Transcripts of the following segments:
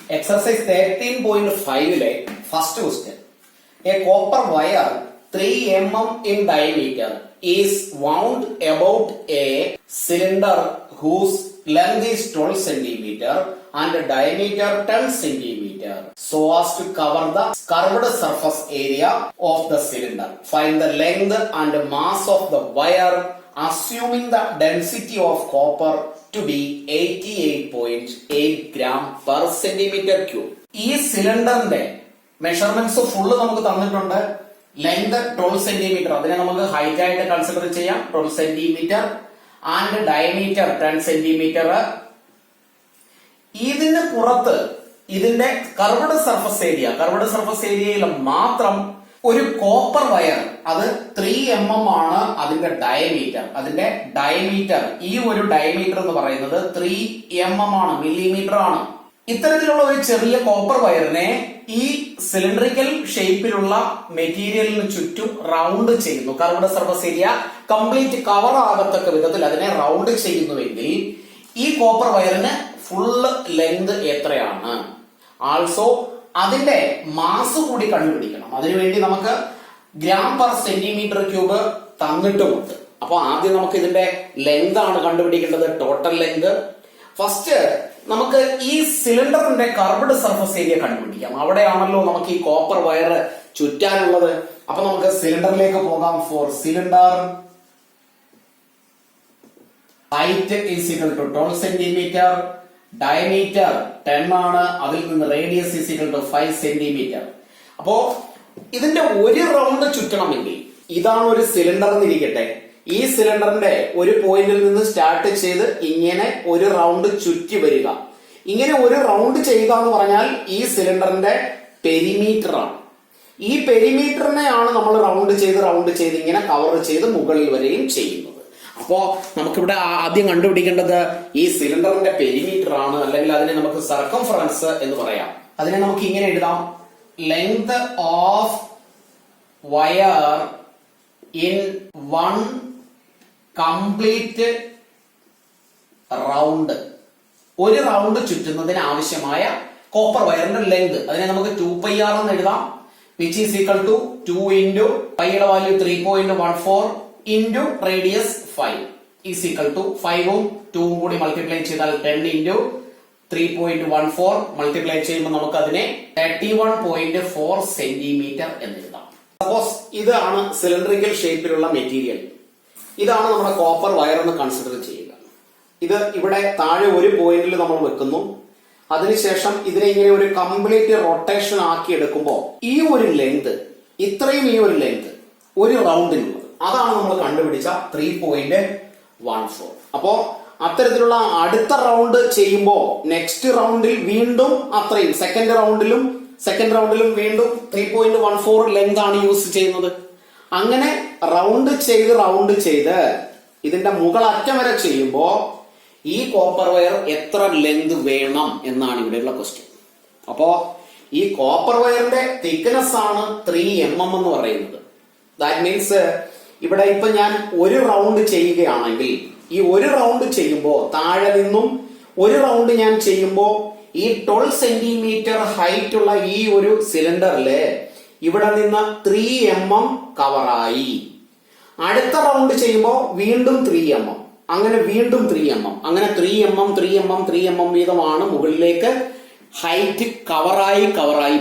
Exercise 13.5 first question. A copper wire 3 mm in diameter is wound about a cylinder whose length is 12 centimeter and diameter 10 centimeter so as to cover the curved surface area of the cylinder. Find the length and mass of the wire assuming the density of copper to be 88.8 gram per centimeter cube. ഈ സിലിണ്ടറിന്റെ measurements full നമുക്ക് തന്നിട്ടുണ്ട്. Length 12 centimetre, അതിനെ നമുക്ക് height ആയിട്ട് consider ചെയ്യാം, 12 centimetre and diameter 10 centimetre. ഇതിന് പുറത്ത് ഇതിന്റെ കർവ്ഡ് സർഫസ് ഏരിയയിൽ മാത്രം ഒരു കോപ്പർ വയർ, അത് 3 mm ആണ് അതിന്റെ ഡയമീറ്റർ. ഈ ഒരു ഡയമീറ്റർ എന്ന് പറയുന്നത് 3 mm ആണ്, മില്ലിമീറ്റർ ആണ്. ഇത്തരത്തിലുള്ള ഒരു ചെറിയ കോപ്പർ വയറിനെ ഈ സിലിണ്ടറിക്കൽ ഷേപ്പിലുള്ള മെറ്റീരിയലിന് ചുറ്റും റൗണ്ട് ചെയ്യുന്നു. Curved surface area complete cover ആകത്തക്ക വിധത്തിൽ അതിനെ റൗണ്ട് ചെയ്യുന്നുവെങ്കിൽ ഈ കോപ്പർ വയറിന് ഫുള്ള് ലെങ്ത് എത്രയാണ്, ആൾസോ അതിന്റെ മാസ് കൂടി കണ്ടുപിടിക്കണം. അതിനുവേണ്ടി നമുക്ക് ഗ്രാം പെർ സെന്റിമീറ്റർ ക്യൂബ് തന്നിട്ടുമുണ്ട്. അപ്പൊ ആദ്യം നമുക്ക് ഇതിന്റെ ലെങ്ത് ആണ് കണ്ടുപിടിക്കേണ്ടത്, ടോട്ടൽ ലെങ്ത്. ഫസ്റ്റ് നമുക്ക് ഈ സിലിണ്ടറിന്റെ കർവ്ഡ് സർഫസ് ഏരിയ കണ്ടുപിടിക്കാം. അവിടെയാണല്ലോ നമുക്ക് ഈ കോപ്പർ വയർ ചുറ്റാനുള്ളത്. അപ്പൊ നമുക്ക് സിലിണ്ടറിലേക്ക് പോകാം. For cylinder height is equal to 12 centimetre, diameter 10 ആണ്, അതിൽ നിന്ന് radius is equal to 5 centimetre. അപ്പോ ഇതിന്റെ ഒരു റൗണ്ട് ചുറ്റണമെങ്കിൽ, ഇതാണ് ഒരു സിലിണ്ടർ എന്നിരിക്കട്ടെ, ഈ സിലിണ്ടറിന്റെ ഒരു പോയിന്റിൽ നിന്ന് സ്റ്റാർട്ട് ചെയ്ത് ഇങ്ങനെ ഒരു റൗണ്ട് ചുറ്റി വരിക. ഇങ്ങനെ ഒരു റൗണ്ട് ചെയ്യുക എന്ന് പറഞ്ഞാൽ ഈ സിലിണ്ടറിന്റെ പെരിമീറ്റർ ആണ്. ഈ പെരിമീറ്ററിനെയാണ് നമ്മൾ റൗണ്ട് ചെയ്ത് ഇങ്ങനെ കവർ ചെയ്ത് മുകളിൽ വരെയും ചെയ്യുന്നത്. അപ്പോ നമുക്കിവിടെ ആദ്യം കണ്ടുപിടിക്കേണ്ടത് ഈ സിലിണ്ടറിന്റെ പെരിമീറ്റർ ആണ്, അല്ലെങ്കിൽ അതിനെ നമുക്ക് സർക്കംഫറൻസ് എന്ന് പറയാം. അതിനെ നമുക്ക് ഇങ്ങനെ എഴുതാം: length of wire in one complete round. ഒരു റൗണ്ട് ചുറ്റുന്നതിന് ആവശ്യമായ കോപ്പർ വയറിന്റെ ലെങ്ത്, അതിനെ നമുക്ക് 2πr എന്ന് എഴുതാം, which is equal to 2 into പൈയുടെ value 3.14 into radius 5 is equal to 5ഉം 2ഉം കൂടി മൾട്ടിപ്ലൈ ചെയ്താൽ 10 into 3.14 മൾട്ടിപ്ലൈ ചെയ്യുമ്പോൾ നമുക്ക് അതിനെ 31.4 സെന്റിമീറ്റർ എന്ന് എഴുതാം. സപ്പോസ് ഇതാണ് സിലിണ്ടറിക്കൽ ഷേപ്പിലുള്ള മെറ്റീരിയൽ, ഇതാണ് നമ്മുടെ കോപ്പർ വയർ എന്ന് കൺസിഡർ ചെയ്യുക. ഇത് ഇവിടെ താഴെ ഒരു പോയിന്റിൽ നമ്മൾ വെക്കുന്നു. അതിനുശേഷം ഇതിനെ ഇങ്ങനെ ഒരു കംപ്ലീറ്റ് റൊട്ടേഷൻ ആക്കി എടുക്കുമ്പോൾ ഈ ഒരു ലെങ്ത്, ഇത്രയും ഈ ഒരു ലെങ്ത് ഒരു റൗണ്ടിനുള്ളത്, അതാണ് നമ്മൾ കണ്ടുപിടിച്ച 3.14. അപ്പോ അത്തരത്തിലുള്ള അടുത്ത റൗണ്ട് ചെയ്യുമ്പോൾ നെക്സ്റ്റ് റൗണ്ടിൽ വീണ്ടും അത്രയും, സെക്കൻഡ് റൗണ്ടിലും വീണ്ടും 3.14 ലെങ്ത് ആണ് യൂസ് ചെയ്യുന്നത്. അങ്ങനെ റൗണ്ട് ചെയ്ത് ഇതിന്റെ മുകളറ്റം വരെ ചെയ്യുമ്പോ ഈ കോപ്പർ വയർ എത്ര ലെങ്ത് വേണം എന്നാണ് ഇവിടെയുള്ള ക്വസ്റ്റ്യൻ. അപ്പോ ഈ കോപ്പർ വയറിന്റെ തിക്നെസ് ആണ് 3 mm എന്ന് പറയുന്നത്. ദാറ്റ് മീൻസ് ഇവിടെ ഇപ്പൊ ഞാൻ ഒരു റൗണ്ട് ചെയ്യുകയാണെങ്കിൽ, ഈ ഒരു റൗണ്ട് ചെയ്യുമ്പോ താഴെ നിന്നും ഒരു റൗണ്ട് ഞാൻ ചെയ്യുമ്പോ ഈ 12 സെന്റിമീറ്റർ ഹൈറ്റ് ഉള്ള ഈ ഒരു സിലിണ്ടറില് ഇവിടെ നിന്ന് 3 mm കവറായി. അടുത്ത റൗണ്ട് ചെയ്യുമ്പോൾ വീണ്ടും 3 mm, അങ്ങനെ വീണ്ടും 3 mm, അങ്ങനെ 3 mm വീതമാണ് മുകളിലേക്ക് ഹൈറ്റ് കവറായി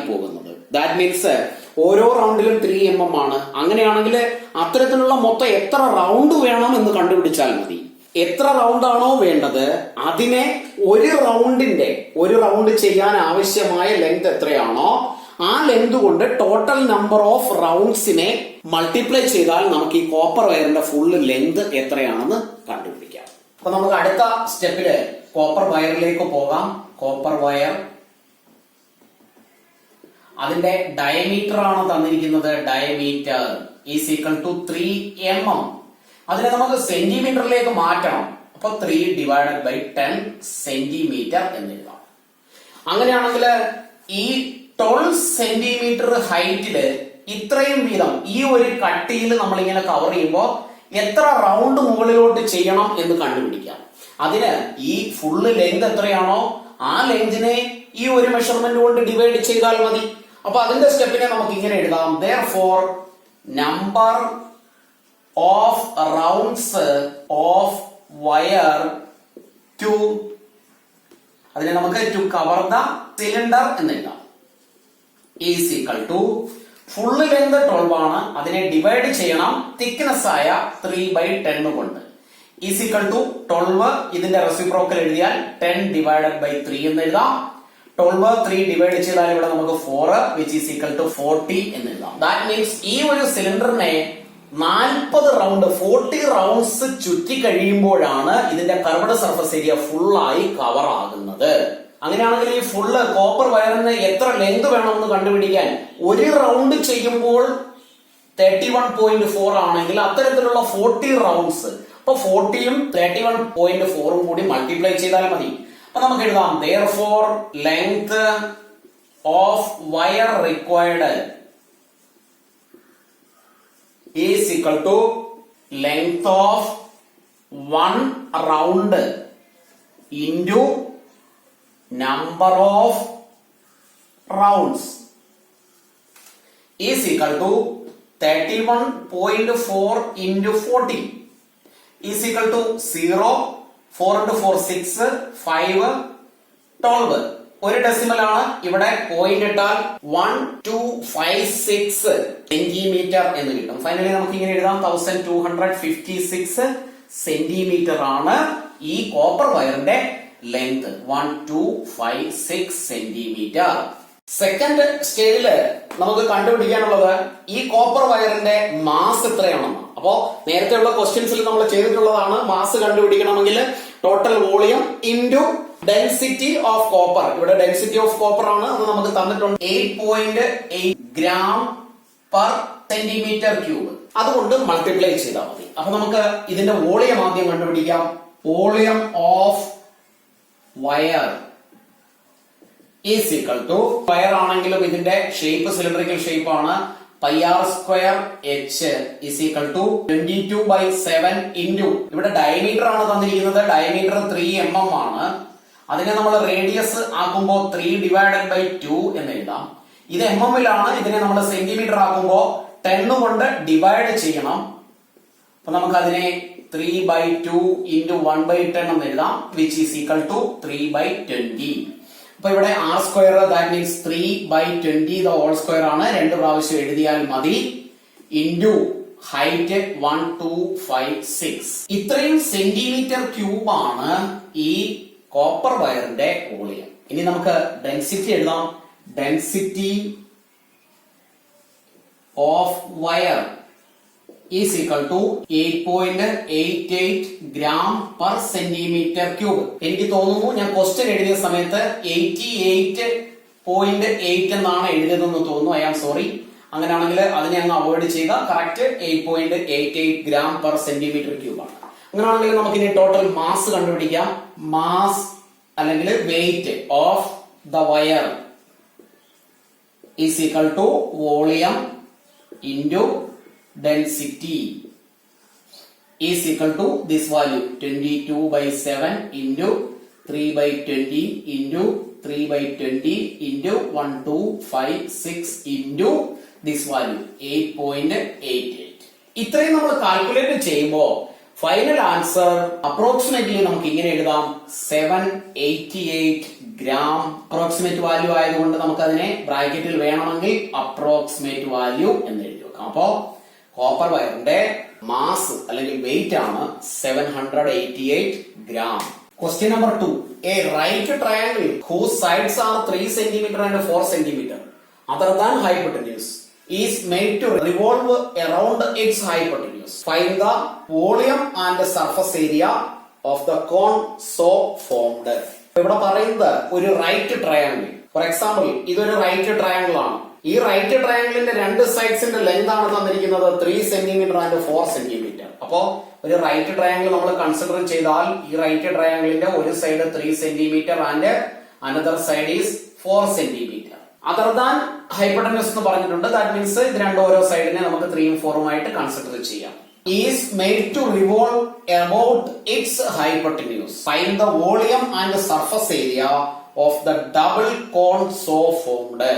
പോകുന്നത്. ദാറ്റ് മീൻസ് ഓരോ റൗണ്ടിലും 3 mm ആണ്. അങ്ങനെയാണെങ്കിൽ അത്തരത്തിലുള്ള മൊത്തം എത്ര റൗണ്ട് വേണം എന്ന് കണ്ടുപിടിച്ചാൽ മതി. എത്ര റൗണ്ട് ആണോ വേണ്ടത് അതിനെ ഒരു റൗണ്ട് ചെയ്യാൻ ആവശ്യമായ ലെങ്ത് എത്രയാണോ ആ ലെങ്ത് കൊണ്ട് ടോട്ടൽ നമ്പർ ഓഫ് റൗണ്ട്സിനെ മൾട്ടിപ്ലൈ ചെയ്താൽ നമുക്ക് ഈ കോപ്പർ വയറിന്റെ ഫുള്ള് ലെങ്ത് എത്രയാണെന്ന് കണ്ടുപിടിക്കാം. അപ്പൊ നമുക്ക് അടുത്ത സ്റ്റെപ്പില് കോപ്പർ വയറിലേക്ക് പോകാം. കോപ്പർ വയർ, അതിന്റെ ഡയമീറ്റർ ആണ് തന്നിരിക്കുന്നത്. Diameter is equal to 3 mm. അതിനെ നമുക്ക് സെന്റിമീറ്ററിലേക്ക് മാറ്റണം. അപ്പൊ 3/10 സെന്റിമീറ്റർ എന്ന് എഴുതാം. അങ്ങനെയാണെങ്കിൽ ഈ 12 സെന്റിമീറ്റർ ഹൈറ്റില് ഇത്രയും വീതം ഈ ഒരു കട്ടിയിൽ നമ്മൾ ഇങ്ങനെ കവർ ചെയ്യുമ്പോൾ എത്ര റൗണ്ട് മുകളിലോട്ട് ചെയ്യണം എന്ന് കണ്ടുപിടിക്കാം. അതിന് ഈ ഫുള്ള് ലെങ്ത് എത്രയാണോ ആ ലെങ്തിനെ ഈ ഒരു മെഷർമെന്റ് കൊണ്ട് ഡിവൈഡ് ചെയ്താൽ മതി. അപ്പൊ അതിന്റെ സ്റ്റെപ്പിനെ നമുക്ക് ഇങ്ങനെ എഴുതാം. therefore number of rounds of wire to അതിനെ നമുക്ക് to cover the cylinder എന്ന് എഴുതാം is equal to full length 12 ആണ്, അതിനെ ഡിവൈഡ് ചെയ്യണം thickness ആയ 3/10 കൊണ്ട് is equal to 12. ഇതിന്റെ റെസിപ്രോക്കൽ എഴുതിയാൽ 10 divided by 3 എന്ന് എഴുതാം. 12 3 ഡിവൈഡ് ചെയ്താൽ ഇവിടെ നമുക്ക് 4 which is equal to 40 എന്ന് എഴുതാം. ദാറ്റ് മീൻസ് ഈ ഒരു സിലിണ്ടറിനെ 40 റൗണ്ട് 40 റൗണ്ട്സ് ചുറ്റി കഴിയുമ്പോഴാണ് ഇതിന്റെ കർവ്ഡ് സർഫസ് ഏരിയ ഫുൾ ആയി കവർ ആകുന്നത്. അങ്ങനെയാണെങ്കിൽ ഈ ഫുള്ള് കോപ്പർ വയറിന് എത്ര ലെങ്ത് വേണമെന്ന് കണ്ടുപിടിക്കാൻ ഒരു റൗണ്ട് ചെയ്യുമ്പോൾ 31.4 ആണെങ്കിൽ അത്തരത്തിലുള്ള 40 റൗണ്ട്സ്, അപ്പൊ 40യും 31.4 കൂടി മൾട്ടിപ്ലൈ ചെയ്താൽ മതി. അപ്പൊ നമുക്ക് എഴുതാം therefore length of wire required is equal to length of one round into number of rounds is equal to 31.4 into 40 is equal to 0. 4 into 4 6 5 12. ഒരു ഡെസിമൽ ആണ്, ഇവിടെ പോയിന്റ് ഇട്ടാൽ 1256 സെന്റിമീറ്റർ എന്ന് കിട്ടും. ഫൈനലി നമുക്ക് ഇങ്ങനെ എഴുതാം 1256 സെന്റിമീറ്റർ ആണ് ഈ കോപ്പർ വയറിന്റെ ലെങ്ത് 1256 സെന്റിമീറ്റർ. സെക്കൻഡ് സ്റ്റേജില് നമുക്ക് കണ്ടുപിടിക്കാനുള്ളത് ഈ കോപ്പർ വയറിന്റെ മാസ് എത്രയാണെന്ന്. അപ്പോ നേരത്തെയുള്ള ക്വസ്റ്റ്യൻസിൽ നമ്മൾ ചെയ്തിട്ടുള്ളതാണ്. മാസ് കണ്ടുപിടിക്കണമെങ്കിൽ total volume into density of copper. ഇവിടെ ഡെൻസിറ്റി ഓഫ് കോപ്പർ ആണ്, അത് നമുക്ക് തന്നിട്ടുണ്ട് 8.8 ഗ്രാം പെർ സെന്റിമീറ്റർ ക്യൂബ്. അതുകൊണ്ട് മൾട്ടിപ്ലൈ ചെയ്താൽ മതി. അപ്പൊ നമുക്ക് ഇതിന്റെ വോളിയം ആദ്യം കണ്ടുപിടിക്കാം. Volume of wire is equal to, wire ആണെങ്കിലും ഇതിന്റെ ഷേപ്പ് സിലിണ്ടറിക്കൽ ഷേപ്പ് ആണ്, πr² h is equal to 22/7 into ഇവിടെ ഡയമീറ്റർ ആണ് തന്നിരിക്കുന്നത്. ഡയമീറ്റർ 3 mm ആണ്. അതിനെ നമ്മൾ റേഡിയസ് ആക്കുമ്പോൾ 3 divided by 2 എന്ന് എഴുതാം. ഇത് mm ലാണ്. ഇതിനെ നമ്മൾ സെന്റിമീറ്റർ ആക്കുമ്പോൾ 10 കൊണ്ട് ഡിവൈഡ് ചെയ്യണം. അപ്പൊ നമുക്ക് അതിനെ 3/2 into 1/10 എന്ന് എഴുതാം which is equal to 3/20. അപ്പൊ ഇവിടെ r² that means 3/20 the whole square ആണ്. 2 പ്രാവശ്യം എഴുതിയാൽ മതി. Into height 1256. ഇത്രയും സെന്റിമീറ്റർ ക്യൂബ് ആണ് ഈ കോപ്പർ വയറിന്റെ വോളിയം. ഇനി നമുക്ക് ഡെൻസിറ്റി എഴുതാം. Density of wire is equal to 8.88 gram per centimeter cube. എനിക്ക് തോന്നുന്നു ഞാൻ ക്വസ്റ്റ്യൻ എഴുതിയ സമയത്ത് 88.8 എന്നാണ് എഴുതിയതെന്ന് തോന്നുന്നു. I am sorry. അങ്ങനെയാണെങ്കിൽ അതിനെ അങ്ങ് അവോയ്ഡ് ചെയ്യുക. Correct 8.88 gram per centimetre cube ആണ്. അങ്ങനെയാണെങ്കിൽ നമുക്ക് ഇനി ടോട്ടൽ മാസ് കണ്ടുപിടിക്കാം. മാസ് അല്ലെങ്കിൽ weight of the wire is equal to volume into density is equal to this value 22/7 into 3/20 into 3/20 into 1256 into this value 8.88. ഇത്രയും നമ്മൾ കാൽക്കുലേറ്റ് ചെയ്യുമ്പോൾ ഫൈനൽ ആൻസർ അപ്രോക്സിമേറ്റ്ലി നമുക്ക് ഇങ്ങനെ എഴുതാം 788 ഗ്രാം. അപ്രോക്സിമേറ്റ് വാല്യൂ ആയതുകൊണ്ട് നമുക്ക് അതിനെ ബ്രാക്കറ്റിൽ വേണമെങ്കിൽ അപ്രോക്സിമേറ്റ് വാല്യൂ എന്ന് എഴുതി വെക്കാം. അപ്പോ കോപ്പർ വയറിന്റെ മാസ് അല്ലെങ്കിൽ വെയിറ്റ് ആണ് 788 gram. Question number 2. A right triangle whose sides are 3 cm and 4 cm other than hypotenuse is made to revolve around its hypotenuse. Find the volume and the surface area of the cone so formed. ഇവിടെ പറയുന്നത് ഒരു right triangle. For example ഇതൊരു right triangle ആണ്. ഈ right ട്രയാംഗിളിന്റെ രണ്ട് സൈഡ്സിന്റെ length ആണ് തന്നിരിക്കുന്നത് 3 cm and 4 cm. അപ്പോ ഒരു റൈറ്റ് ട്രയാംഗിൾ നമ്മൾ കൺസിഡർ ചെയ്താൽ ഈ റൈറ്റ് ട്രയാംഗിളിന്റെ ഒരു side 3 cm and another side is 4 cm. Other than hypotenuse എന്ന് പറഞ്ഞിട്ടുണ്ട്. ദാറ്റ് മീൻസ് ഇത് രണ്ടും ഓരോ സൈഡിനെ നമുക്ക് 3 ഉം 4 ഉം ആയിട്ട് കൺസിഡർ ചെയ്യാം. Is made to revolve about its hypotenuse. Find the volume and the surface area of the double cone so formed.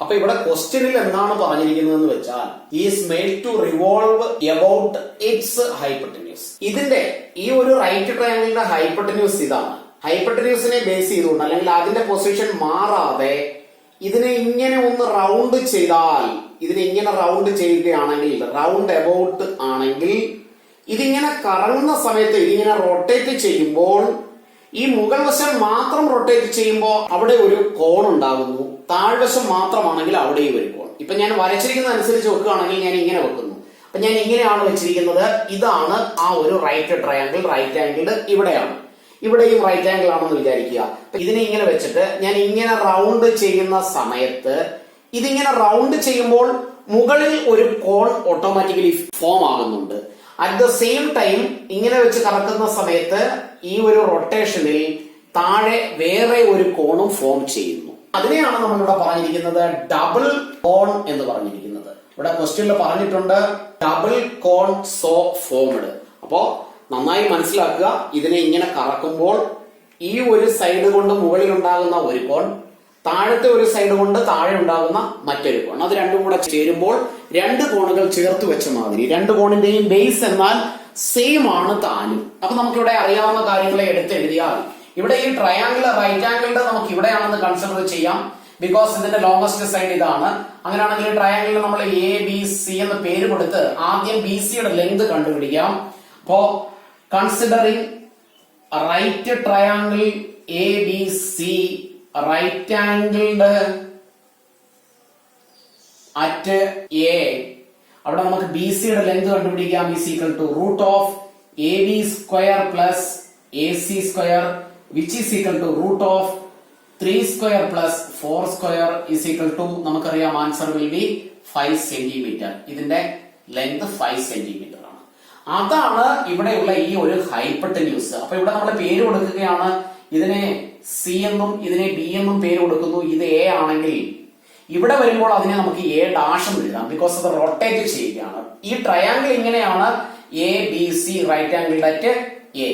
അപ്പൊ ഇവിടെ ക്വസ്റ്റ്യനിൽ എന്താണ് പറഞ്ഞിരിക്കുന്നതെന്ന് വെച്ചാൽ is made to revolve about its hypotenuse. ഇതിന്റെ ഈ ഒരു റൈറ്റ് ട്രയാങ്കിളിന്റെ ഹൈപ്പട്ടന്യൂസ് ഇതാണ്. ഹൈപ്പട്ടന്യൂസിനെ ബേസ് ചെയ്തുകൊണ്ട് അല്ലെങ്കിൽ അതിന്റെ പൊസിഷൻ മാറാതെ ഇതിനെ ഇങ്ങനെ ഒന്ന് റൗണ്ട് ചെയ്താൽ, ഇതിനെ ഇങ്ങനെ റൗണ്ട് ചെയ്യുകയാണെങ്കിൽ, റൗണ്ട് അബൌട്ട് ആണെങ്കിൽ, ഇതിങ്ങനെ കറങ്ങുന്ന സമയത്ത് ഇതിങ്ങനെ റൊട്ടേറ്റ് ചെയ്യുമ്പോൾ ഈ മുകൾ വശം മാത്രം റൊട്ടേറ്റ് ചെയ്യുമ്പോൾ അവിടെ ഒരു കോൺ ഉണ്ടാകുന്നു, താഴ്വശം മാത്രമാണെങ്കിൽ അവിടെയും ഒരു കോൺ. ഇപ്പൊ ഞാൻ വരച്ചിരിക്കുന്ന അനുസരിച്ച് വെക്കുകയാണെങ്കിൽ ഞാൻ ഇങ്ങനെ വെക്കുന്നു. അപ്പൊ ഞാൻ ഇങ്ങനെയാണ് വെച്ചിരിക്കുന്നത്. ഇതാണ് ആ ഒരു റൈറ്റ് ട്രയാങ്കിൾ. റൈറ്റ് ആംഗിൾ ഇവിടെയാണ്, ഇവിടെയും റൈറ്റ് ആംഗിൾ ആണെന്ന് വിചാരിക്കുക. ഇതിനെ ഇങ്ങനെ വെച്ചിട്ട് ഞാൻ ഇങ്ങനെ റൗണ്ട് ചെയ്യുന്ന സമയത്ത് ഇതിങ്ങനെ റൗണ്ട് ചെയ്യുമ്പോൾ മുകളിൽ ഒരു കോൺ ഓട്ടോമാറ്റിക്കലി ഫോം ആകുന്നുണ്ട്. അറ്റ് ദ സെയിം ടൈം ഇങ്ങനെ വെച്ച് കറക്കുന്ന സമയത്ത് ഈ ഒരു റൊട്ടേഷനിൽ താഴെ വേറെ ഒരു കോണും ഫോം ചെയ്യുന്നു. അതിനെയാണ് നമ്മളിവിടെ പറഞ്ഞിരിക്കുന്നത് ഡബിൾ കോൺ എന്ന് പറഞ്ഞിരിക്കുന്നത്. ഇവിടെ ക്വസ്റ്റ്യനിൽ പറഞ്ഞിട്ടുണ്ട് ഡബിൾ കോൺ സോ ഫോംഡ്. അപ്പോ നന്നായി മനസ്സിലാക്കുക. ഇതിനെ ഇങ്ങനെ കറക്കുമ്പോൾ ഈ ഒരു സൈഡ് കൊണ്ട് മുകളിൽ ഉണ്ടാകുന്ന ഒരു കോൺ, താഴത്തെ ഒരു സൈഡ് കൊണ്ട് താഴെ ഉണ്ടാകുന്ന മറ്റൊരു കോൺ, അത് രണ്ടും കൂടെ ചേരുമ്പോൾ രണ്ട് കോണുകൾ ചേർത്ത് വെച്ച മാതിരി രണ്ട് കോണിന്റെയും ബേസ് എന്നാൽ സെയിം ആണ് താനും. അപ്പൊ നമുക്കിവിടെ അറിയാവുന്ന കാര്യങ്ങളെ എടുത്തെഴുതിയാൽ ഇവിടെ ഈ ട്രയാങ്കിൾ റൈറ്റ് ആംഗിളിന്റെ നമുക്ക് ഇവിടെയാണെന്ന് കൺസിഡർ ചെയ്യാം. ബിക്കോസ് ഇതിന്റെ ലോങ്സ്റ്റ് സൈഡ് ഇതാണ്. അങ്ങനെയാണെങ്കിൽ ട്രയാങ്കിളിൽ നമ്മൾ എ ബി സി എന്ന് പേര് കൊടുത്ത് ആദ്യം ബി സിയുടെ ലെങ്ത് കണ്ടുപിടിക്കാം. അപ്പോ considering right triangle A B C, right angled at A, അവിടെ നമുക്ക് ബി സിയുടെ ലെങ്ത് കണ്ടുപിടിക്കാം. Is equal to root of A B square plus A C square which is equal to root of 3 square plus 4 square is equal to, നമുക്കറിയാം answer will be 5 centimetre. ഇതിന്റെ length 5 centimetre ആണ്. അതാണ് ഇവിടെയുള്ള ഈ ഒരു hypotenuse. അപ്പൊ ഇവിടെ നമ്മൾ പേര് കൊടുക്കുകയാണ്. ഇതിനെ സി എന്നും ഇതിനെ ബി എന്നും പേര് കൊടുക്കുന്നു. ഇത് എ ആണെങ്കിൽ ഇവിടെ വരുമ്പോൾ അതിനെ നമുക്ക് എ ഡാഷ് എന്ന് എഴുതാം. ബിക്കോസ് അത് റൊട്ടേറ്റ് ചെയ്യുകയാണ്. ഈ ട്രയാങ്കിൾ ഇങ്ങനെയാണ് A B C right angle at A.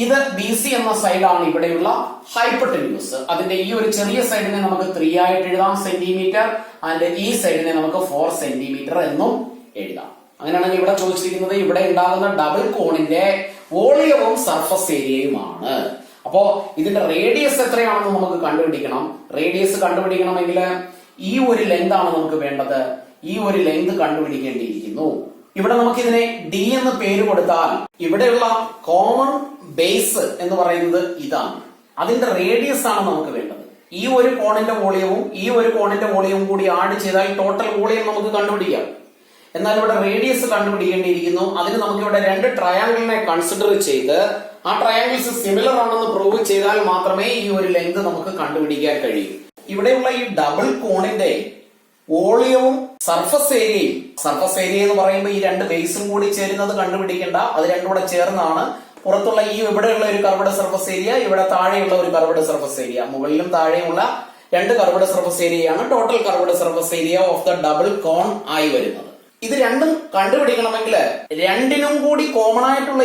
ഇത് ബി സി എന്ന സൈഡാണ് ഇവിടെയുള്ള ഹൈപ്പട്ടന്യൂസ്. അതിന്റെ ഈ ഒരു ചെറിയ സൈഡിനെ നമുക്ക് 3 ആയിട്ട് എഴുതാം സെന്റിമീറ്റർ, ആൻഡ് ഈ സൈഡിനെ നമുക്ക് 4 സെന്റിമീറ്റർ എന്നും എഴുതാം. അങ്ങനെയാണെങ്കിൽ ഇവിടെ ചോദിച്ചിരിക്കുന്നത് ഇവിടെ ഉണ്ടാകുന്ന ഡബിൾ കോണിന്റെ വോളിയവും സർഫസ് ഏരിയയുമാണ്. അപ്പോ ഇതിന്റെ റേഡിയസ് എത്രയാണെന്ന് നമുക്ക് കണ്ടുപിടിക്കണം. റേഡിയസ് കണ്ടുപിടിക്കണമെങ്കിൽ ഈ ഒരു ലെങ്ത് ആണ് നമുക്ക് വേണ്ടത്. ഈ ഒരു ലെങ്ത് കണ്ടുപിടിക്കേണ്ടിയിരിക്കുന്നു. ഇവിടെ നമുക്ക് ഇതിനെ ഡി എന്ന് പേര് കൊടുത്താൽ ഇവിടെയുള്ള കോമൺ ബേസ് എന്ന് പറയുന്നത് ഇതാണ്. അതിന്റെ റേഡിയസ് ആണ് നമുക്ക് വേണ്ടത്. ഈ ഒരു കോണിന്റെ വോളിയവും ഈ ഒരു കോണിന്റെ വോളിയവും കൂടി ആഡ് ചെയ്താൽ ടോട്ടൽ വോളിയം നമുക്ക് കണ്ടുപിടിക്കാം. എന്നാൽ ഇവിടെ റേഡിയസ് കണ്ടുപിടിക്കേണ്ടിയിരിക്കുന്നു. അതിന് നമുക്ക് ഇവിടെ രണ്ട് ട്രയാങ്കിളിനെ കൺസിഡർ ചെയ്ത് ആ ട്രയാങ്കിൾസ് സിമിലർ ആണെന്ന് പ്രൂവ് ചെയ്താൽ മാത്രമേ ഈ ഒരു ലെങ്ത് നമുക്ക് കണ്ടുപിടിക്കാൻ കഴിയൂ. ഇവിടെയുള്ള ഈ ഡബിൾ കോണിന്റെ വോളിയവും സർഫസ് ഏരിയയും, സർഫസ് ഏരിയ എന്ന് പറയുമ്പോൾ ഈ രണ്ട് ബേസും കൂടി ചേരുന്നത് കണ്ടുപിടിക്കേണ്ട, അത് രണ്ടും കൂടെ ചേർന്നാണ് പുറത്തുള്ള ഈ ഇവിടെയുള്ള ഒരു കർവ്ഡ് സർഫസ് ഏരിയ, ഇവിടെ താഴെയുള്ള ഒരു കർവ്ഡ് സർഫസ് ഏരിയ, മുകളിലും താഴെയുള്ള രണ്ട് കർവ്ഡ് സർഫസ് ഏരിയയാണ് total curved surface area of the double cone ആയി വരുന്നത്. ഇത് രണ്ടും കണ്ടുപിടിക്കണമെങ്കിൽ രണ്ടിനും കൂടി കോമൺ ആയിട്ടുള്ള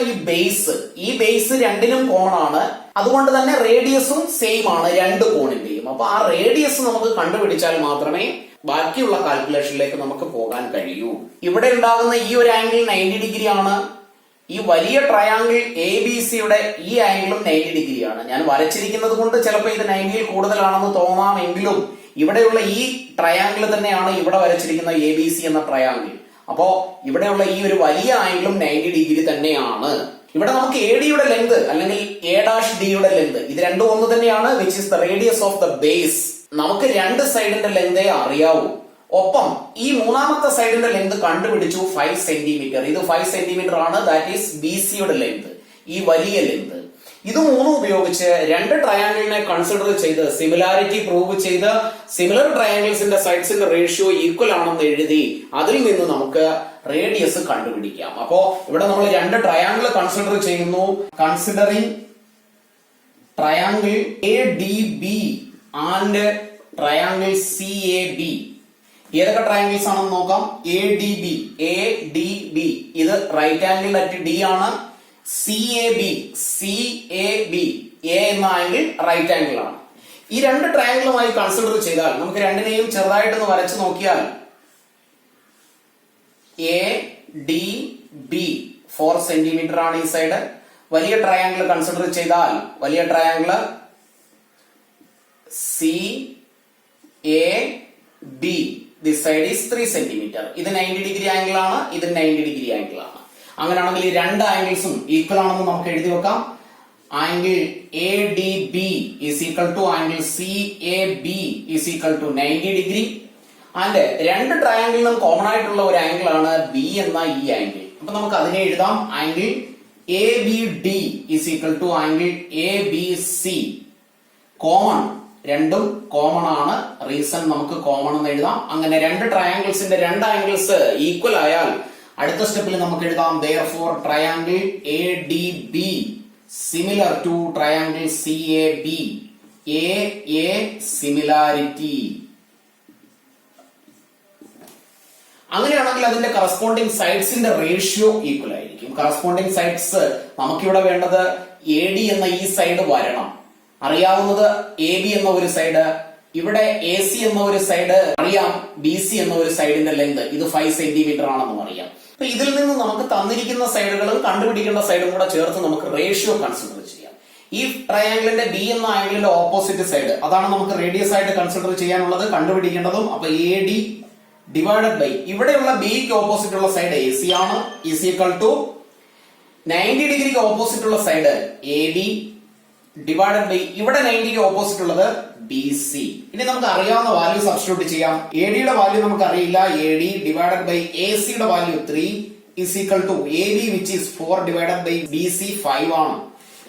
ഈ ബേസ് രണ്ടിനും കോമൺ ആണ്. അതുകൊണ്ട് തന്നെ റേഡിയസും സെയിം ആണ് രണ്ട് കോണിന്റെയും. അപ്പൊ ആ റേഡിയസ് നമുക്ക് കണ്ടുപിടിച്ചാൽ മാത്രമേ ബാക്കിയുള്ള കാൽക്കുലേഷനിലേക്ക് നമുക്ക് പോകാൻ കഴിയൂ. ഇവിടെ ഉണ്ടാകുന്ന ഈ ഒരു ആംഗിൾ 90 ഡിഗ്രി ആണ്. ഈ വലിയ ട്രയാംഗിൾ എ ബി സിയുടെ ഈ ആംഗിളും 90 ഡിഗ്രിയാണ്. ഞാൻ വരച്ചിരിക്കുന്നത് കൊണ്ട് ചിലപ്പോൾ ഇത് 90ൽ കൂടുതലാണെന്ന് തോന്നാമെങ്കിലും ഇവിടെയുള്ള ഈ ട്രയാംഗിൾ തന്നെയാണ് ഇവിടെ വരച്ചിരിക്കുന്ന എ ബി സി എന്ന ട്രയാംഗിൾ. അപ്പോ ഇവിടെയുള്ള ഈ ഒരു വലിയ ആംഗിളും 90 ഡിഗ്രി തന്നെയാണ്. ഇവിടെ നമുക്ക് എ ഡിയുടെ ലെങ്ത് അല്ലെങ്കിൽ എ ഡാഷ് ഡിയുടെ ലെങ്ത് ഇത് രണ്ടും ഒന്ന് തന്നെയാണ്. Which is the radius of the base. നമുക്ക് രണ്ട് സൈഡിന്റെ ലെങ്തേ അറിയാവൂ. ഒപ്പം ഈ മൂന്നാമത്തെ സൈഡിന്റെ ലെങ്ത് കണ്ടുപിടിച്ചു 5 സെന്റിമീറ്റർ. ഇത് 5 സെന്റിമീറ്റർ ആണ്. ദാറ്റ് ഈസ് ബി സിയുടെ ലെങ്ത്, ഈ വലിയ ലെങ്ത്. ഇത് മൂന്നും ഉപയോഗിച്ച് രണ്ട് ട്രയാംഗിളിനെ കൺസിഡർ ചെയ്ത് സിമിലാരിറ്റി പ്രൂവ് ചെയ്ത് സിമിലർ ട്രയാംഗിൾസിന്റെ സൈഡ്സിന്റെ റേഷ്യോ ഈക്വൽ ആണെന്ന് എഴുതി അതിൽ നിന്ന് നമുക്ക് റേഡിയസ് കണ്ടുപിടിക്കാം. അപ്പോ ഇവിടെ നമ്മൾ രണ്ട് ട്രയാംഗിൾ കൺസിഡർ ചെയ്യുന്നു. Considering triangle A D B and triangle C A B. ഏതൊക്കെ ട്രയാംഗിൾസ് ആണെന്ന് നോക്കാം. എ ഡി ബി ഇത് റൈറ്റ് ആംഗിൾ അറ്റ് ഡി ആണ്. സി എ ബി എ എന്ന ആംഗിൾ റൈറ്റ് ആംഗിൾ ആണ്. ഈ രണ്ട് ട്രയാങ്കിളുമായി കൺസിഡർ ചെയ്താൽ നമുക്ക് രണ്ടിനെയും ചെറുതായിട്ടൊന്ന് വരച്ചു നോക്കിയാൽ എ ഡി ബി 4 സെന്റിമീറ്റർ ആണ് ഈ സൈഡ്. വലിയ ട്രയാങ്കിൾ കൺസിഡർ ചെയ്താൽ വലിയ triangle C A B this side is 3 centimetre. ഇത് 90 ഡിഗ്രി ആംഗിൾ ആണ്, ഇത് 90 ഡിഗ്രി ആംഗിൾ ആണ്. അങ്ങനെയാണെങ്കിൽ ഈ രണ്ട് ആംഗിൾസും ഈക്വൽ ആണെന്ന് നമുക്ക് എഴുതി വെക്കാം. Angle A D B is equal to angle C A B is equal to 90 degree. And രണ്ട് ട്രയാങ്കിളിനും കോമൺ ആയിട്ടുള്ള ഒരു ആംഗിൾ ആണ് ബി എന്ന ഈ ആംഗിൾ. അപ്പൊ നമുക്ക് അതിനെ എഴുതാം. Angle A B D is equal to angle A B C. Common, രണ്ടും കോമൺ ആണ്. റീസൺ നമുക്ക് കോമൺ എന്ന് എഴുതാം. അങ്ങനെ രണ്ട് ട്രയാങ്കിൾസിന്റെ രണ്ട് ആംഗിൾസ് ഈക്വൽ ആയാൽ അടുത്ത സ്റ്റെപ്പിൽ നമുക്ക് എഴുതാം therefore triangle A D B similar to triangle C A B. A similarity. അങ്ങനെയാണെങ്കിൽ അതിന്റെ കറസ്പോണ്ടിങ് സൈഡ്സിന്റെ റേഷ്യോ ഈക്വൽ ആയിരിക്കും. കറസ്പോണ്ടിങ് സൈഡ്സ് നമുക്കിവിടെ വേണ്ടത് എ ഡി എന്ന ഈ സൈഡ് വരണം. അറിയാവുന്നത് എ ബി എന്ന ഒരു സൈഡ്, ഇവിടെ എ സി എന്ന ഒരു സൈഡ് അറിയാം. ബി സി എന്ന ഒരു സൈഡിന്റെ ലെങ്ത് ഇത് 5 സെന്റിമീറ്റർ ആണെന്നും അറിയാം. അപ്പൊ ഇതിൽ നിന്ന് നമുക്ക് തന്നിരിക്കുന്ന സൈഡുകളും കണ്ടുപിടിക്കേണ്ട സൈഡും കൂടെ ചേർത്ത് നമുക്ക് റേഷ്യോ കൺസിഡർ ചെയ്യാം. ഈ ട്രയാങ്കിളിന്റെ ബി എന്ന ആംഗിളിന്റെ ഓപ്പോസിറ്റ് സൈഡ്, അതാണ് നമുക്ക് റേഡിയസ് ആയിട്ട് കൺസിഡർ ചെയ്യാനുള്ളത്, കണ്ടുപിടിക്കേണ്ടതും. അപ്പൊ എ ഡി ഡിവൈഡഡ് ബൈ ഇവിടെയുള്ള ബിക്ക് ഓപ്പോസിറ്റ് ഉള്ള സൈഡ് എ സി ആണ്, ഈസ് ഈക്വൽ ടു 90 ഡിഗ്രിക്ക് ഓപ്പോസിറ്റ് ഉള്ള side A B divided by ഇവിടെ 90ക്ക് ഓപ്പോസിറ്റ് ഉള്ളത് ബി സി. ഇനി നമുക്ക് അറിയാവുന്ന വാല്യൂ സബ്സ്റ്റിറ്റ്യൂട്ട് ചെയ്യാം. എ ഡിയുടെ വാല്യൂ നമുക്ക് അറിയില്ല. A D divided by A സിയുടെ value 3 is equal to A B which is 4 divided by B C 5 ആണ്.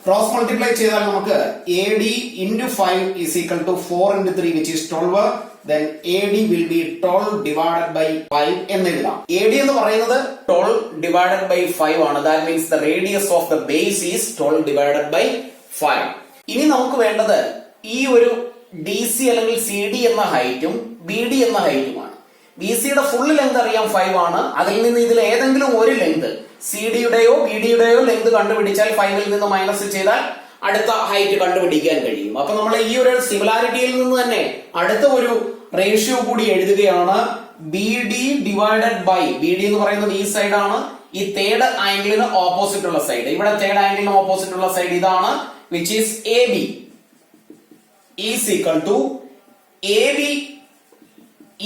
ക്രോസ് മൾട്ടിപ്ലൈ ചെയ്താൽ നമുക്ക് A D into 5 is equal to 4 into 3 which is 12. then AD will be 12 divided by 5 എന്ന് എഴുതാം. AD എന്ന് പറയുന്നത് 12 divided by 5 ആണ്. That means the radius of the base is 12 divided by 5. ഇനി നമുക്ക് വേണ്ടത് ഈ ഒരു DC അല്ലെങ്കിൽ CD എന്ന ഹൈറ്റും BD എന്ന ഹൈറ്റുമാണ്. BCയുടെ ഫുൾ ലെങ്ത് അറിയാം 5 ആണ്. അതിൽ നിന്ന് ഇതിൽ ഏതെങ്കിലും ഒരു ലെങ്ത് CDയുടെയോ BDയുടെയോ ലെങ്ത് കണ്ടുപിടിച്ചാൽ 5ൽ നിന്ന് മൈനസ് ചെയ്താൽ അടുത്ത ഹൈറ്റ് കണ്ടുപിടിക്കാൻ കഴിയും. അപ്പൊ നമ്മൾ ഈ ഒരു സിമിലാരിറ്റിയിൽ നിന്ന് തന്നെ അടുത്ത ഒരു റേഷ്യോ കൂടി എഴുതുകയാണ്. B D divided by B D എന്ന് പറയുന്നത് ഈ സൈഡ് ആണ്. ഈ തേർഡ് ആംഗിളിന് ഓപ്പോസിറ്റ് ഉള്ള സൈഡ്, ഇവിടെ തേർഡ് ആംഗിളിന് ഓപ്പോസിറ്റ് ഉള്ള സൈഡ് ഇതാണ്, which is A B is equal to A B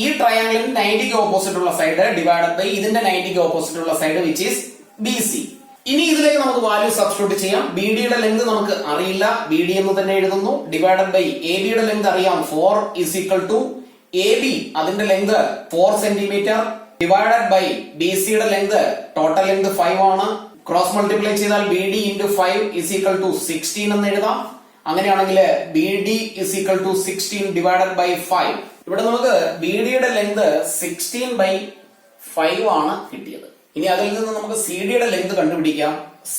ഈ ട്രയാംഗിളിന് 90ക്ക് ഓപ്പോസിറ്റ് ഉള്ള സൈഡ് ഡിവൈഡഡ് ബൈ ഇതിന്റെ 90ക്ക് ഓപ്പോസിറ്റ് ഉള്ള side which is B C. ഇനി ഇതിലേക്ക് നമുക്ക് വാല്യൂ സബ്സ്റ്റിറ്റ്യൂട്ട് ചെയ്യാം. ബി ഡിയുടെ ലെങ്ത് നമുക്ക് അറിയില്ല, ബി ഡി എന്ന് തന്നെ എഴുതുന്നു. ഡിവൈഡഡ് ബൈ എ ബിയുടെ ലെങ്ത് അറിയാം 4 is equal to A B അതിന്റെ length 4 centimetre divided by B സിയുടെ ലെങ്ത് ടോട്ടൽ ലെങ്ത് 5 ആണ്. ക്രോസ് മൾട്ടിപ്ലൈ ചെയ്താൽ B D into 5 is equal to 16 എന്ന് എഴുതാം. അങ്ങനെയാണെങ്കിൽ B D is equal to 16 divided by 5. ഇവിടെ നമുക്ക് ബി ഡിയുടെ ലെങ്ത് 16 ബൈ 5 ആണ് കിട്ടിയത്. ഇനി അതിൽ നിന്ന് നമുക്ക് സി ഡിയുടെ ലെങ്ത് കണ്ടുപിടിക്കാം.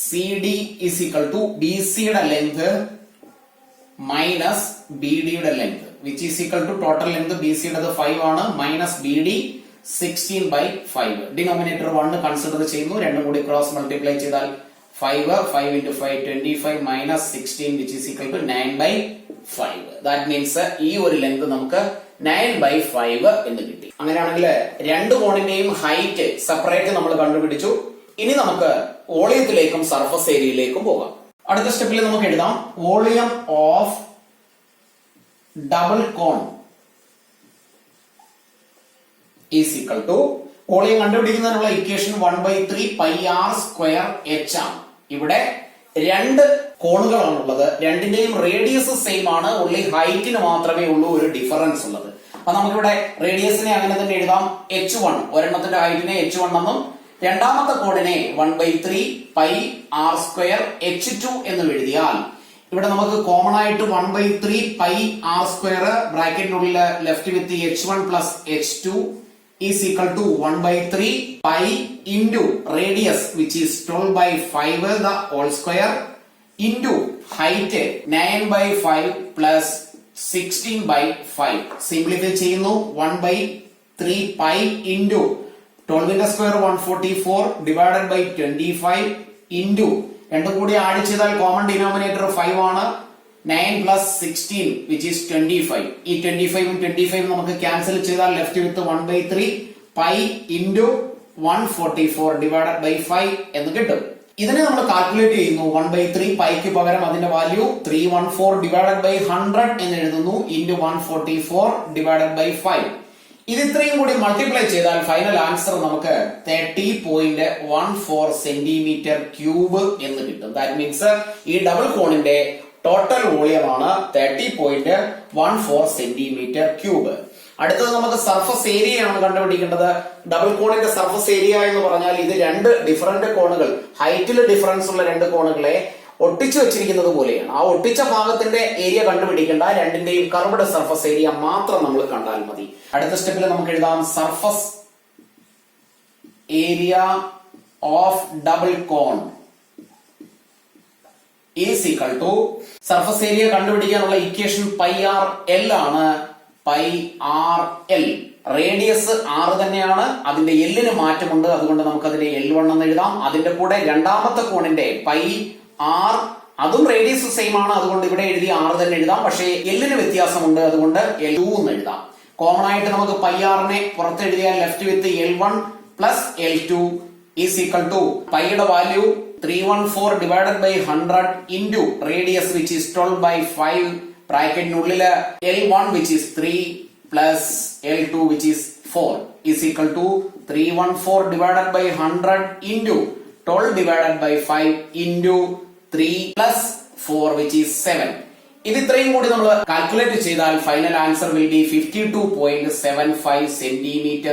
C D is equal to B സിയുടെ ലെങ്ത് മൈനസ് ബി ഡിയുടെ length which is equal to total length B സിയുടെ 5 ആണ് minus B D 16 by 5. Denominator 1 consider ചെയ്യുന്നു. രണ്ടും കൂടി ക്രോസ് മൾട്ടിപ്ലൈ ചെയ്താൽ 5 into 5 25 minus 16 which is equal to 9 by 5. That means ഈ ഒരു ലെങ്ത് നമുക്ക് 9 by 5 എന്ന് കിട്ടി. അങ്ങനെയാണെങ്കിൽ രണ്ട് കോണിന്റെയും ഹൈറ്റ് സെപ്പറേറ്റ് നമ്മൾ കണ്ടുപിടിച്ചു. ഇനി നമുക്ക് വോളിയത്തിലേക്കും സർഫസ് ഏരിയയിലേക്കും പോകാം. അടുത്ത സ്റ്റെപ്പിൽ നമുക്ക് എഴുതാം volume of double cone is equal to volume കണ്ടുപിടിക്കുന്നതിനുള്ള equation 1/3 pi R square H ആണ്. ഇവിടെ രണ്ട് കോണുകളാണുള്ളത്, രണ്ടിന്റെയും റേഡിയസ് സെയിം ആണ്, ഉള്ളി ഹൈറ്റിന് മാത്രമേ ഉള്ളൂ ഒരു ഡിഫറൻസ് ഉള്ളത്. അപ്പൊ നമുക്കിവിടെ റേഡിയസിനെ അങ്ങനെ തന്നെ എഴുതാം h1, ഒരെണ്ണത്തിന്റെ ഹൈറ്റിനെ h1 എന്നും രണ്ടാമത്തെ കോണിനെ 1/3 പൈ ആർ സ്ക്വയർ h2 എന്ന് എഴുതിയാൽ ഇവിടെ നമുക്ക് കോമൺ ആയിട്ട് 1/3 പൈ ആർ സ്ക്വയർ ബ്രാക്കറ്റിനുള്ളിൽ left with h1 plus h2 is equal to 1/3 pi into radius which is 12 by 5 the whole square into height 9 by 5 plus 16 by 5. Simplify ചെയ്യുന്നു 1/3 pi into 12 ന്റെ square 144 divided by 25 into രണ്ടും കൂടി add ചെയ്താൽ common denominator 5 ആണ്. 9 plus 16 which is 25. ഈ 25 ഉം 25 നമുക്ക് cancel ചെയ്താൽ left with 1/3 pi into 144 divided by 5 എന്ന് കിട്ടും. ഇതിനെ നമ്മൾ കാൽക്കുലേറ്റ് ചെയ്യുന്നു 1/3 പൈക്ക് പകരം അതിന്റെ വാല്യൂ 314 ഡിവൈഡഡ് ബൈ 100 എന്ന് എഴുതുന്നു ഇൻറ്റു 144 ഡിവൈഡഡ് ബൈ 5. ഇത് ഇത്രയും കൂടി മൾട്ടിപ്ലൈ ചെയ്താൽ ഫൈനൽ ആൻസർ നമുക്ക് 30.14 സെന്റിമീറ്റർ ക്യൂബ് എന്ന് കിട്ടും. ദാറ്റ് മീൻസ് ഈ ഡബിൾ കോണിന്റെ ടോട്ടൽ വോളിയം ആണ് 30.14 സെന്റിമീറ്റർ ക്യൂബ്. അടുത്തത് നമുക്ക് സർഫസ് ഏരിയ ആണ് കണ്ടുപിടിക്കേണ്ടത്. ഡബിൾ കോണിന്റെ സർഫസ് ഏരിയ എന്ന് പറഞ്ഞാൽ ഇത് രണ്ട് ഡിഫറന്റ് കോണുകൾ, ഹൈറ്റിൽ ഡിഫറൻസ് ഉള്ള രണ്ട് കോണുകളെ ഒട്ടിച്ചു വെച്ചിരിക്കുന്നത് പോലെയാണ്. ആ ഒട്ടിച്ച ഭാഗത്തിന്റെ ഏരിയ കണ്ടുപിടിക്കേണ്ട, രണ്ടിന്റെയും കർവ്ഡ് സർഫസ് ഏരിയ മാത്രം നമ്മൾ കണ്ടാൽ മതി. അടുത്ത സ്റ്റെപ്പിൽ നമുക്ക് എഴുതാം surface area of double cone is equal to, surface area കണ്ടുപിടിക്കാനുള്ള ഇക്വേഷൻ പൈ ആർ എൽ ആണ്. പൈ ആർ എൽ, റേഡിയസ് 6 തന്നെയാണ്, അതിന്റെ എല്ലിന് മാറ്റമുണ്ട്, അതുകൊണ്ട് നമുക്ക് അതിനെ L1 എന്ന് എഴുതാം. അതിന്റെ കൂടെ രണ്ടാമത്തെ കോണിന്റെ പൈ ആർ, അതും റേഡിയസ് സെയിം ആണ്, അതുകൊണ്ട് ഇവിടെ എഴുതി 6 തന്നെ എഴുതാം. പക്ഷേ എല്ലിന് വ്യത്യാസമുണ്ട്, അതുകൊണ്ട് L2 എന്ന് എഴുതാം. കോമൺ ആയിട്ട് നമുക്ക് പൈ ആറിനെ പുറത്തെഴുതിയാൽ left with L1 plus L2 is equal to പൈയുടെ value 314 divided by 100 into radius which is 12 by 5 ബ്രാക്കറ്റിനുള്ളില് L1 which is 3 plus L2 which is 4 is equal to 314 divided by 100 into 12 divided by 5 into 3 plus 4 which is 7. ഇത് ഇത്രയും കൂടി നമ്മൾ calculate ചെയ്താൽ final answer will B 52.75 centimetre